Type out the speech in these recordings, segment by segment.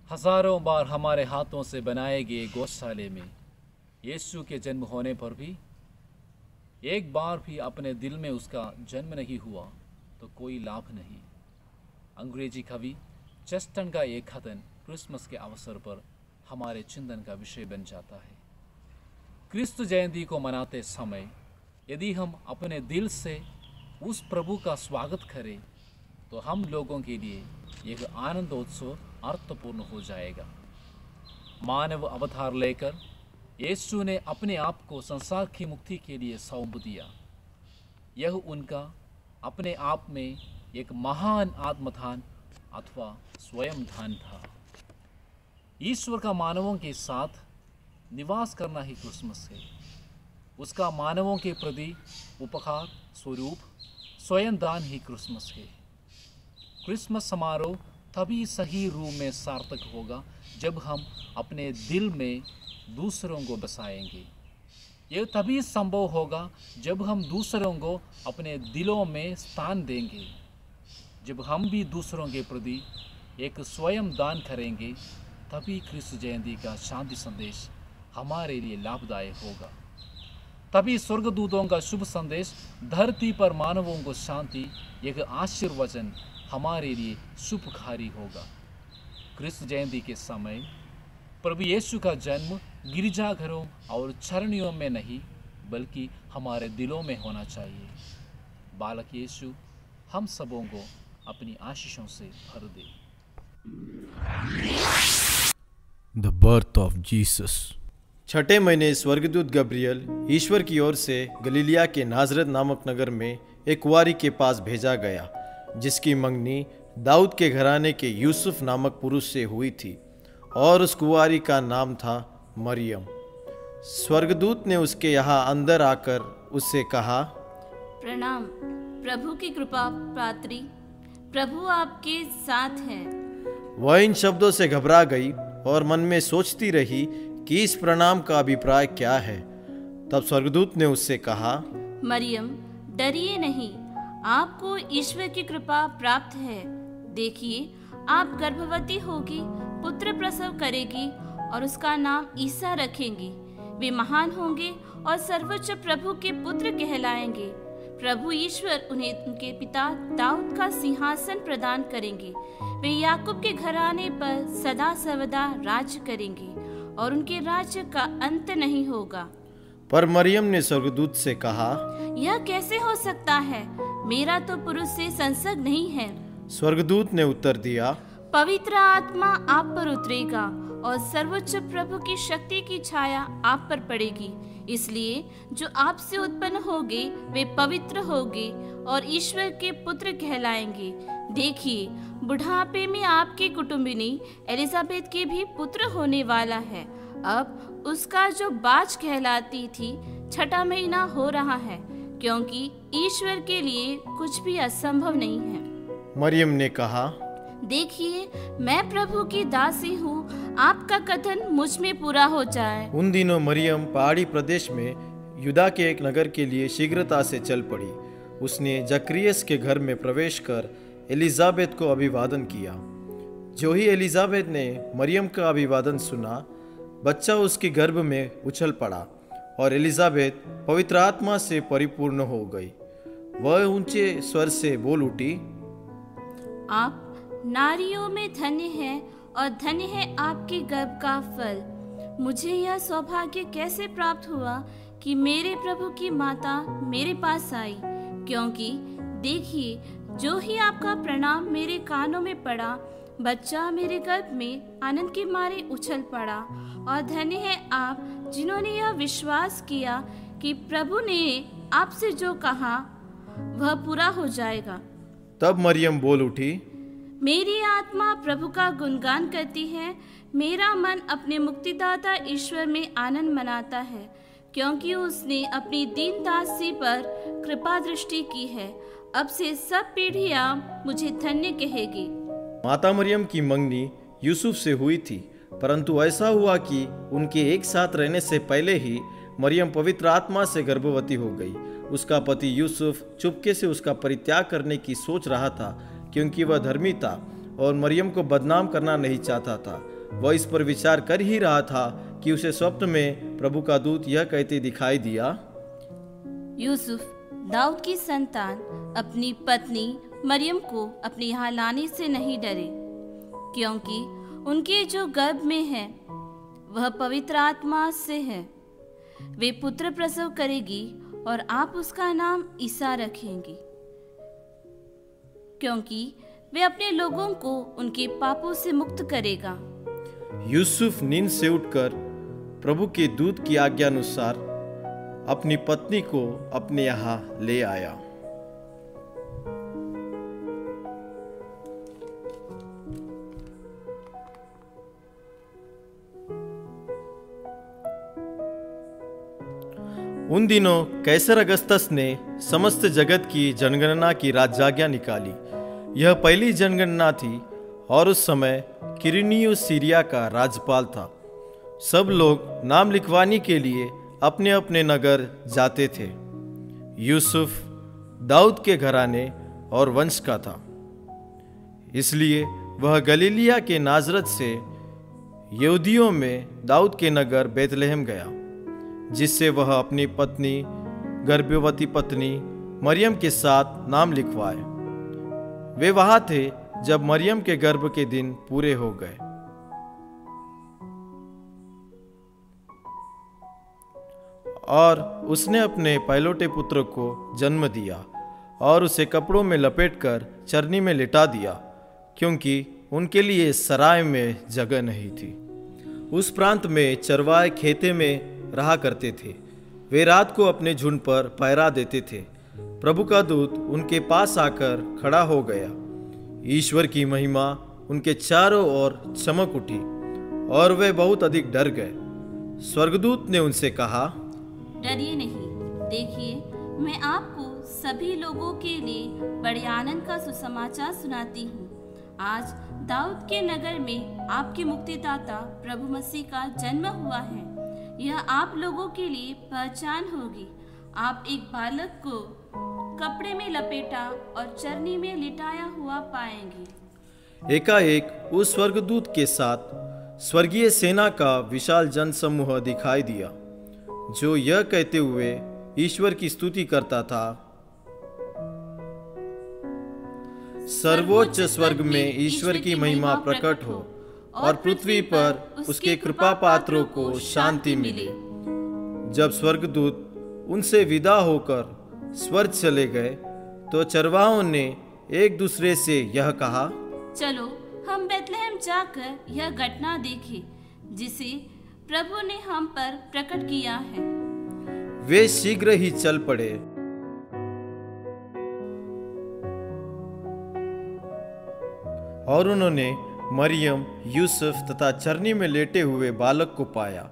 हजारों बार हमारे हाथों से बनाए गए गौशाले में यीशु के जन्म होने पर भी एक बार भी अपने दिल में उसका जन्म नहीं हुआ तो कोई लाभ नहीं। अंग्रेजी कवि चेस्टन का एक कथन क्रिसमस के अवसर पर हमारे चिंतन का विषय बन जाता है। क्रिस्त जयंती को मनाते समय यदि हम अपने दिल से उस प्रभु का स्वागत करें तो हम लोगों के लिए एक आनंदोत्सव अर्थपूर्ण हो जाएगा। मानव अवतार लेकर यीशु ने अपने आप को संसार की मुक्ति के लिए सौंप दिया। यह उनका अपने आप में एक महान आत्मदान अथवा स्वयं दान था। ईश्वर का मानवों के साथ निवास करना ही क्रिसमस है। उसका मानवों के प्रति उपकार स्वरूप स्वयं दान ही क्रिसमस है। क्रिसमस समारोह तभी सही रूप में सार्थक होगा जब हम अपने दिल में दूसरों को बसाएंगे। यह तभी संभव होगा जब हम दूसरों को अपने दिलों में स्थान देंगे। जब हम भी दूसरों के प्रति एक स्वयं दान करेंगे तभी क्रिस्त जयंती का शांति संदेश हमारे लिए लाभदायक होगा। तभी स्वर्गदूतों का शुभ संदेश धरती पर मानवों को शांति एक आशीर्वचन हमारे लिए शुभकारी होगा। क्रिस्त जयंती के समय प्रभु यीशु का जन्म गिरजाघरों और चरनियों में नहीं बल्कि हमारे दिलों में होना चाहिए। बालक यीशु हम सबों को अपनी आशीषों से भर दे। The birth of Jesus। छठे महीने स्वर्गदूत गब्रियल ईश्वर की ओर से गलीलिया के नाजरत नामक नगर में एक कुंवारी के पास भेजा गया जिसकी मंगनी दाऊद के घराने के यूसुफ नामक पुरुष से हुई थी और उस कुंवारी का नाम था मरियम। स्वर्गदूत ने उसके यहाँ अंदर आकर उससे कहा, प्रणाम प्रभु की कृपा पात्री, प्रभु आपके साथ है। वह इन शब्दों से घबरा गई और मन में सोचती रही कि इस प्रणाम का अभिप्राय क्या है। तब स्वर्गदूत ने उससे कहा, मरियम डरिए नहीं, आपको ईश्वर की कृपा प्राप्त है। देखिए आप गर्भवती होगी, पुत्र प्रसव करेगी और उसका नाम ईसा रखेंगी। वे महान होंगे और सर्वोच्च प्रभु के पुत्र कहलाएंगे। प्रभु ईश्वर उन्हें उनके पिता दाऊद का सिंहासन प्रदान करेंगे। वे याकूब के घराने पर सदा सर्वदा राज्य करेंगे और उनके राज्य का अंत नहीं होगा। पर मरियम ने स्वर्गदूत से कहा, यह कैसे हो सकता है? मेरा तो पुरुष से संसर्ग नहीं है। स्वर्गदूत ने उत्तर दिया, पवित्र आत्मा आप पर उतरेगा और सर्वोच्च प्रभु की शक्ति की छाया आप पर पड़ेगी। इसलिए जो आपसे उत्पन्न होंगे वे पवित्र होंगे और ईश्वर के पुत्र कहलाएंगे। देखिए बुढ़ापे में आपकी कुटुंबिनी एलिजाबेथ के भी पुत्र होने वाला है। अब उसका जो बाज कहलाती थी छठा महीना हो रहा है, क्योंकि ईश्वर के लिए कुछ भी असंभव नहीं है। मरियम ने कहा, देखिए मैं प्रभु की दासी हूँ, आपका कथन मुझ में पूरा हो जाए। उन दिनों मरियम पहाड़ी प्रदेश में यूदा के एक नगर के लिए शीघ्रता से चल पड़ी। उसने जकरियस के घर में प्रवेश कर एलिजाबेथ को अभिवादन किया। जो ही एलिजाबेथ ने मरियम का अभिवादन सुना, बच्चा उसके गर्भ में उछल पड़ा और एलिजाबेथ पवित्र आत्मा से परिपूर्ण हो गई। वह ऊंचे स्वर से बोल उठी, आप नारियों में धन्य है और धन्य है आपके गर्भ का फल। मुझे यह सौभाग्य कैसे प्राप्त हुआ कि मेरे प्रभु की माता मेरे पास आई, क्योंकि देखिए जो ही आपका प्रणाम मेरे कानों में पड़ा, बच्चा मेरे गर्भ में आनंद के मारे उछल पड़ा। और धन्य है आप जिन्होंने यह विश्वास किया कि प्रभु ने आपसे जो कहा वह पूरा हो जाएगा। तब मरियम बोल उठी, मेरी आत्मा प्रभु का गुणगान करती है, मेरा मन अपने मुक्तिदाता ईश्वर में आनंद मनाता है, क्योंकि उसने अपनी दीन दासी पर कृपा दृष्टि की है। अब से सब पीढ़ियां मुझे धन्य कहेगी। माता मरियम की मंगनी यूसुफ से हुई थी, परंतु ऐसा हुआ कि उनके एक साथ रहने से पहले ही मरियम पवित्र आत्मा से गर्भवती हो गई। उसका पति यूसुफ चुपके से उसका परित्याग करने की सोच रहा था, क्योंकि वह धर्मी था और मरियम को बदनाम करना नहीं चाहता था। वह इस पर विचार कर ही रहा था कि उसे स्वप्न में प्रभु का दूत यह कहते दिखाई दिया, यूसुफ, दाऊद की संतान, अपनी पत्नी मरियम को अपने यहाँ लाने से नहीं डरे, क्योंकि उनके जो गर्भ में है वह पवित्र आत्मा से है। वे पुत्र प्रसव करेगी और आप उसका नाम ईसा रखेंगी, क्योंकि वे अपने लोगों को उनके पापों से मुक्त करेगा। यूसुफ नींद से उठकर प्रभु के दूत की आज्ञा अनुसार अपनी पत्नी को अपने यहाँ ले आया। उन दिनों कैसर अगस्तस ने समस्त जगत की जनगणना की राजधाज्ञा निकाली। यह पहली जनगणना थी और उस समय किरनियुस सीरिया का राज्यपाल था। सब लोग नाम लिखवाने के लिए अपने अपने नगर जाते थे। यूसुफ दाऊद के घराने और वंश का था, इसलिए वह गलीलिया के नाजरत से यहूदियों में दाऊद के नगर बेतलहम गया, जिससे वह अपनी पत्नी, गर्भवती पत्नी मरियम के साथ नाम लिखवाए। वे वहां थे जब मरियम के गर्भ के दिन पूरे हो गए। और उसने अपने पहलौठे पुत्र को जन्म दिया और उसे कपड़ों में लपेटकर चरनी में लिटा दिया, क्योंकि उनके लिए सराय में जगह नहीं थी। उस प्रांत में चरवाहे खेते में रहा करते थे। वे रात को अपने झुंड पर पहरा देते थे। प्रभु का दूत उनके पास आकर खड़ा हो गया। ईश्वर की महिमा उनके चारों ओर चमक उठी और वे बहुत अधिक डर गए। स्वर्गदूत ने उनसे कहा, डरिए नहीं, देखिए मैं आपको सभी लोगों के लिए बड़े आनंद का सुसमाचार सुनाती हूँ। आज दाऊद के नगर में आपके मुक्तिदाता प्रभु मसीह का जन्म हुआ है। यह आप लोगों के लिए पहचान होगी। आप एक बालक को कपड़े में लपेटा और चरनी में लिटाया हुआ पाएंगे। एकाएक उस स्वर्गदूत के साथ स्वर्गीय सेना का विशाल जनसमूह दिखाई दिया, जो यह कहते हुए ईश्वर की स्तुति करता था, सर्वोच्च स्वर्ग में ईश्वर की महिमा प्रकट हो और पृथ्वी पर उसके कृपा पात्रों को शांति मिले। जब स्वर्गदूत उनसे विदा होकर स्वर्ग चले गए तो चरवाहों ने एक दूसरे से यह कहा, चलो हम बेतलहम जाकर यह घटना देखें जिसे प्रभु ने हम पर प्रकट किया है। वे शीघ्र ही चल पड़े और उन्होंने मरियम, यूसुफ तथा चरनी में लेटे हुए बालक को पाया।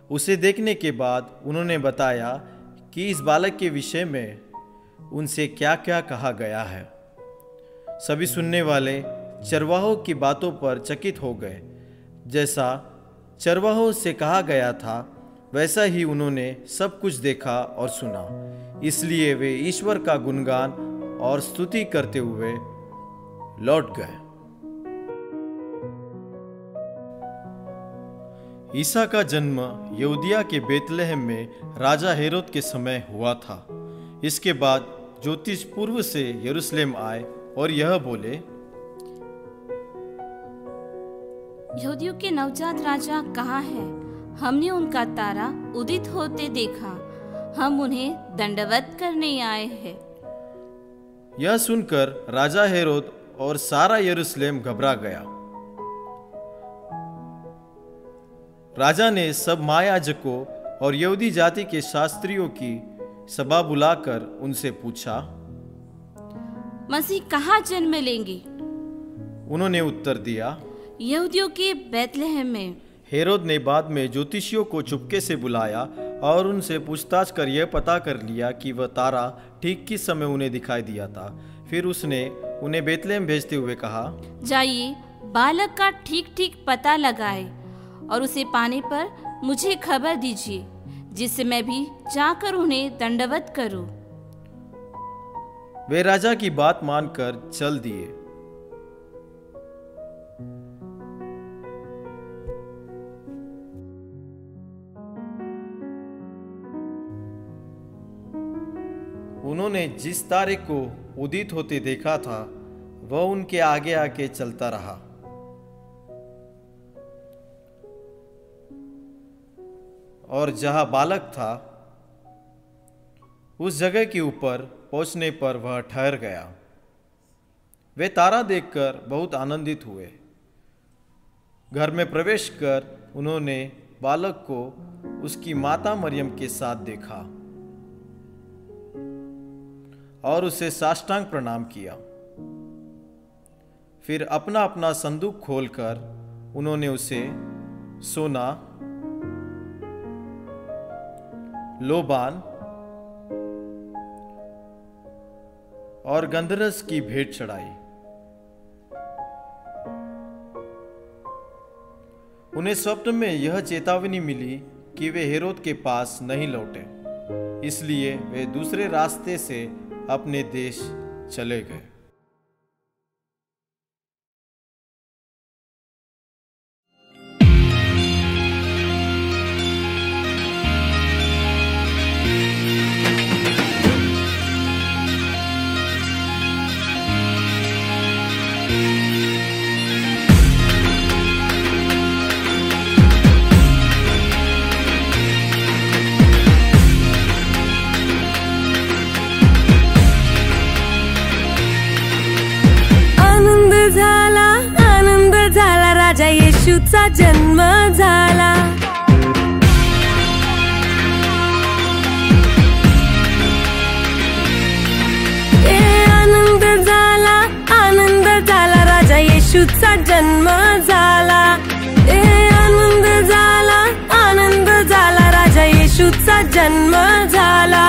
उसे देखने के बाद उन्होंने बताया कि इस बालक के विषय में उनसे क्या क्या कहा गया है। सभी सुनने वाले चरवाहों की बातों पर चकित हो गए। जैसा चरवाहों से कहा गया था वैसा ही उन्होंने सब कुछ देखा और सुना। इसलिए वे ईश्वर का गुणगान और स्तुति करते हुए लौट गए। ईसा का जन्म यहूदिया के बेतलहम में राजा हेरोद के समय हुआ था। इसके बाद ज्योतिष पूर्व से यरूशलेम आए और यह बोले, यहूदियों के नवजात राजा कहाँ है? हमने उनका तारा उदित होते देखा। हम उन्हें दंडवत करने आए हैं। यह सुनकर राजा हेरोद और सारा यरूशलेम घबरा गया। राजा ने सब महायाजकों और यहूदी जाति के शास्त्रियों की सभा बुलाकर उनसे पूछा, मसीह कहाँ जन्म लेंगे? उन्होंने उत्तर दिया, यहूदियों के बेतलहम में। हेरोद ने बाद में ज्योतिषियों को चुपके से बुलाया और उनसे पूछताछ कर यह पता कर लिया कि वह तारा ठीक किस समय उन्हें दिखाई दिया था। फिर उसने उन्हें बेतलहम भेजते हुए कहा, जाइए बालक का ठीक ठीक पता लगाए और उसे पाने पर मुझे खबर दीजिए, जिससे मैं भी जाकर उन्हें दंडवत करूं। वे राजा की बात मानकर चल दिए। उन्होंने जिस तारे को उदित होते देखा था वह उनके आगे आगे चलता रहा। और जहां बालक था उस जगह के ऊपर पहुंचने पर वह ठहर गया। वे तारा देखकर बहुत आनंदित हुए। घर में प्रवेश कर उन्होंने बालक को उसकी माता मरियम के साथ देखा और उसे साष्टांग प्रणाम किया। फिर अपना अपना संदूक खोलकर उन्होंने उसे सोना, लोबान और गंधरस की भेंट चढ़ाई। उन्हें स्वप्न में यह चेतावनी मिली कि वे हेरोद के पास नहीं लौटे, इसलिए वे दूसरे रास्ते से अपने देश चले गए। आनंद झाला राजा येशूचा जन्म झाला। आनंद झाला राजा येशूचा जन्म झाला। आनंद झाला राजा येशूचा जन्म झाला।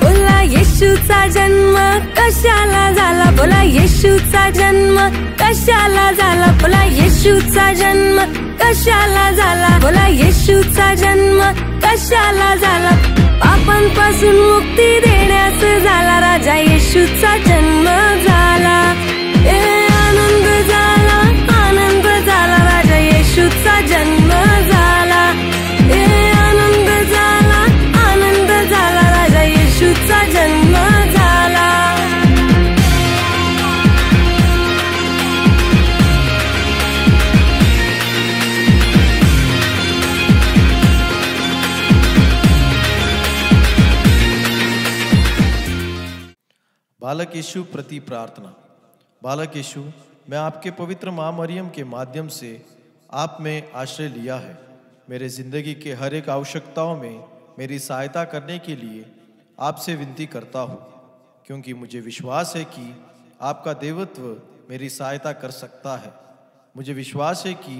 बोला येशूचा जन्म कशाला झाला, बोला येशूचा जन्म कशाला झाला, बोला येशूचा जन्म कशाला झाला, बोला येशूचा जन्म कशाला झाला। पापांपासून मुक्ती देण्यास झाला राजा येशूचा जन्म झाला। आनंद झाला राजा येशूचा जन्म झाला। आनंद झाला राजा येशूचा जन्म झाला। बालक यीशु प्रति प्रार्थना। बालक यीशु, मैं आपके पवित्र माँ मरियम के माध्यम से आप में आश्रय लिया है। मेरे जिंदगी के हर एक आवश्यकताओं में मेरी सहायता करने के लिए आपसे विनती करता हूँ, क्योंकि मुझे विश्वास है कि आपका देवत्व मेरी सहायता कर सकता है। मुझे विश्वास है कि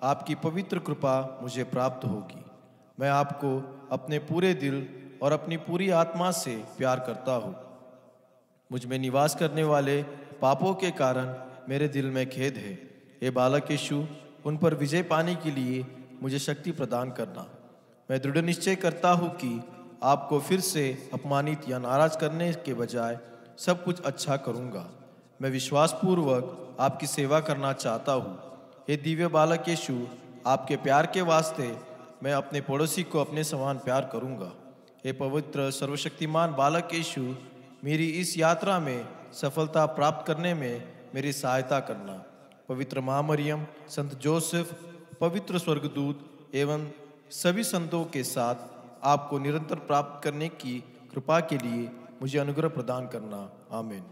आपकी पवित्र कृपा मुझे प्राप्त होगी। मैं आपको अपने पूरे दिल और अपनी पूरी आत्मा से प्यार करता हूँ। मुझ में निवास करने वाले पापों के कारण मेरे दिल में खेद है। हे बालक यीशु, उन पर विजय पाने के लिए मुझे शक्ति प्रदान करना। मैं दृढ़ निश्चय करता हूँ कि आपको फिर से अपमानित या नाराज करने के बजाय सब कुछ अच्छा करूँगा। मैं विश्वासपूर्वक आपकी सेवा करना चाहता हूँ। हे दिव्य बालक यीशु, आपके प्यार के वास्ते मैं अपने पड़ोसी को अपने समान प्यार करूँगा। हे पवित्र सर्वशक्तिमान बालक यीशु, मेरी इस यात्रा में सफलता प्राप्त करने में मेरी सहायता करना। पवित्र माँ मरियम, संत जोसेफ, पवित्र स्वर्गदूत एवं सभी संतों के साथ आपको निरंतर प्राप्त करने की कृपा के लिए मुझे अनुग्रह प्रदान करना। आमीन।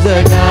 जगा